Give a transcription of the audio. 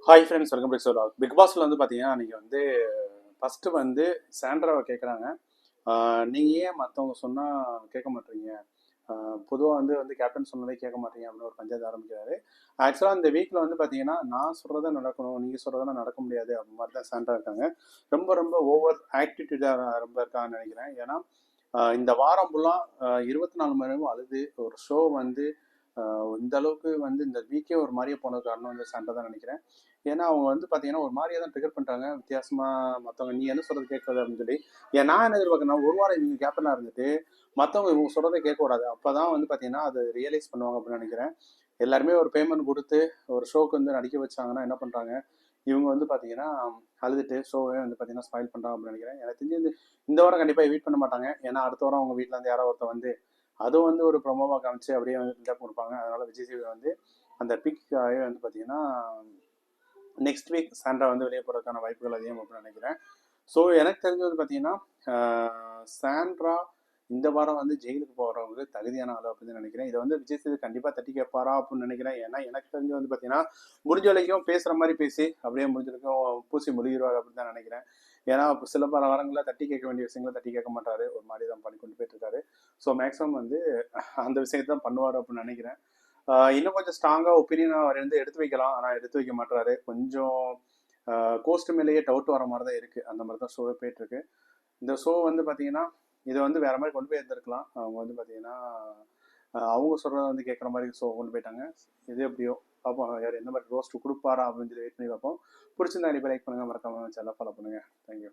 Hi friends, welcome back to big பாஸ்ல வந்து பார்த்தீங்கன்னா நீங்கள் வந்து ஃபஸ்ட்டு வந்து சாண்ட்ராவை கேட்குறாங்க. நீங்கள் ஏன் மற்றவங்க சொன்னால் கேட்க மாட்டீங்க, பொதுவாக வந்து கேப்டன் சொன்னதே கேட்க மாட்டீங்க அப்படின்னு ஒரு பஞ்சாயத்து ஆரம்பிக்கிறாரு. ஆக்சுவலாக இந்த வீக்கில் வந்து பார்த்தீங்கன்னா நான் சொல்கிறத நடக்கணும், நீங்கள் சொல்கிறதெல்லாம் நடக்க முடியாது அப்படின்னு மாதிரி தான் சாண்ட்ரா இருக்காங்க. ரொம்ப ரொம்ப ஓவர் ஆக்டிடியூடாக ரொம்ப இருக்காங்கன்னு நினைக்கிறேன். ஏன்னா இந்த வாரம் ஃபுல்லாக 24 மணி நேரமும் அழுது ஒரு ஷோ வந்து இந்த அளவுக்கு வந்து இந்த வீக்கே ஒரு மாதிரியே போனது காரணம் வந்து சாண்ட்ரா தான் நினைக்கிறேன். ஏன்னா அவங்க வந்து பார்த்தீங்கன்னா ஒரு மாதிரியே தான் ட்ரிகர் பண்ணுறாங்க வித்தியாசமாக. மற்றவங்க நீ என்ன சொல்கிறது கேட்கறது அப்படின்னு சொல்லி நான் என்ன எதிர்பார்க்கறேன்னா, ஒரு வாரம் இவங்க கேப்டனாக இருந்துட்டு மற்றவங்க இவங்க சொல்கிறத கேட்கக்கூடாது. அப்போ தான் வந்து பார்த்தீங்கன்னா அது ரியலைஸ் பண்ணுவாங்க அப்படின்னு நினைக்கிறேன். எல்லாருமே ஒரு பேமெண்ட் கொடுத்து ஒரு ஷோக்கு வந்து நடிக்க வச்சாங்கன்னா என்ன பண்ணுறாங்க, இவங்க வந்து பார்த்தீங்கன்னா அழுதுட்டு ஷோவே வந்து பார்த்தீங்கன்னா ஸ்பாயில் பண்ணுறாங்க அப்படின்னு நினைக்கிறேன். எனக்கு தெரிஞ்சு இந்த வாரம் கண்டிப்பாக வெயிட் பண்ண மாட்டாங்க. ஏன்னா அடுத்த வாரம் அவங்க வீட்டில் இருந்து யாரோ ஒருத்தர் வந்து அதுவும் வந்து ஒரு ப்ரொமோவாக காமிச்சு அப்படியே வந்து பில்டப் கொடுப்பாங்க. அதனால விஜய் சேவி வந்து அந்த பிக்காகவே வந்து பார்த்தீங்கன்னா நெக்ஸ்ட் வீக் சாண்ட்ரா வந்து வெளியே போகிறதுக்கான வாய்ப்புகள் அதிகம் அப்படின்னு நினைக்கிறேன். ஸோ எனக்கு தெரிஞ்சது பார்த்தீங்கன்னா சாண்ட்ரா இந்த வாரம் வந்து ஜெயிலுக்கு போகிறவங்க தகுதியான ஆள் அப்படின்னு நினைக்கிறேன். இதை வந்து விஜய் சேது கண்டிப்பாக தட்டி கேட்பாரா அப்படின்னு நினைக்கிறேன். ஏன்னா எனக்கு தெரிஞ்சு வந்து பார்த்தீங்கன்னா முடிஞ்ச வரைக்கும் பேசுகிற மாதிரி பேசி அப்படியே முடிஞ்ச வரைக்கும் பூசி முழுகிடுவார் அப்படின்னு தான் நினைக்கிறேன். ஏன்னா சில பல வாரங்களில் தட்டி கேட்க வேண்டிய விஷயங்களை தட்டி கேட்க மாட்டாரு, ஒரு மாதிரி தான் பண்ணி கொண்டு போயிட்டு இருக்காரு. ஸோ மேக்ஸிமம் வந்து அந்த விஷயத்தை தான் பண்ணுவார் அப்படின்னு நினைக்கிறேன். இன்னும் கொஞ்சம் ஸ்ட்ராங்காக ஒப்பீனியன் அவர் வந்து எடுத்து வைக்கலாம், ஆனால் எடுத்து வைக்க மாட்டாரு. கொஞ்சம் கோஸ்ட் மேலேயே டவுட் வர மாதிரி தான் இருக்குது. அந்த மாதிரி தான் ஷோவே போயிட்டுருக்கு. இந்த ஷோ வந்து பார்த்தீங்கன்னா இதை வந்து வேற மாதிரி கொண்டு போய் இருந்திருக்கலாம். அவங்க வந்து பார்த்தீங்கன்னா அவங்க சொல்கிறத வந்து கேட்குற மாதிரி ஷோ கொண்டு போயிட்டாங்க. இது எப்படியோ பார்ப்போம், யார் எந்த மாதிரி ரோஸ்ட் கொடுப்பாரா அப்படின்னு சொல்லி வெயிட் பண்ணி பார்ப்போம். பிடிச்சிருந்தா கண்டிப்பாக லைக் பண்ணுங்கள், மறக்காம சேனலை ஃபாலோ பண்ணுங்கள். தேங்க்யூ.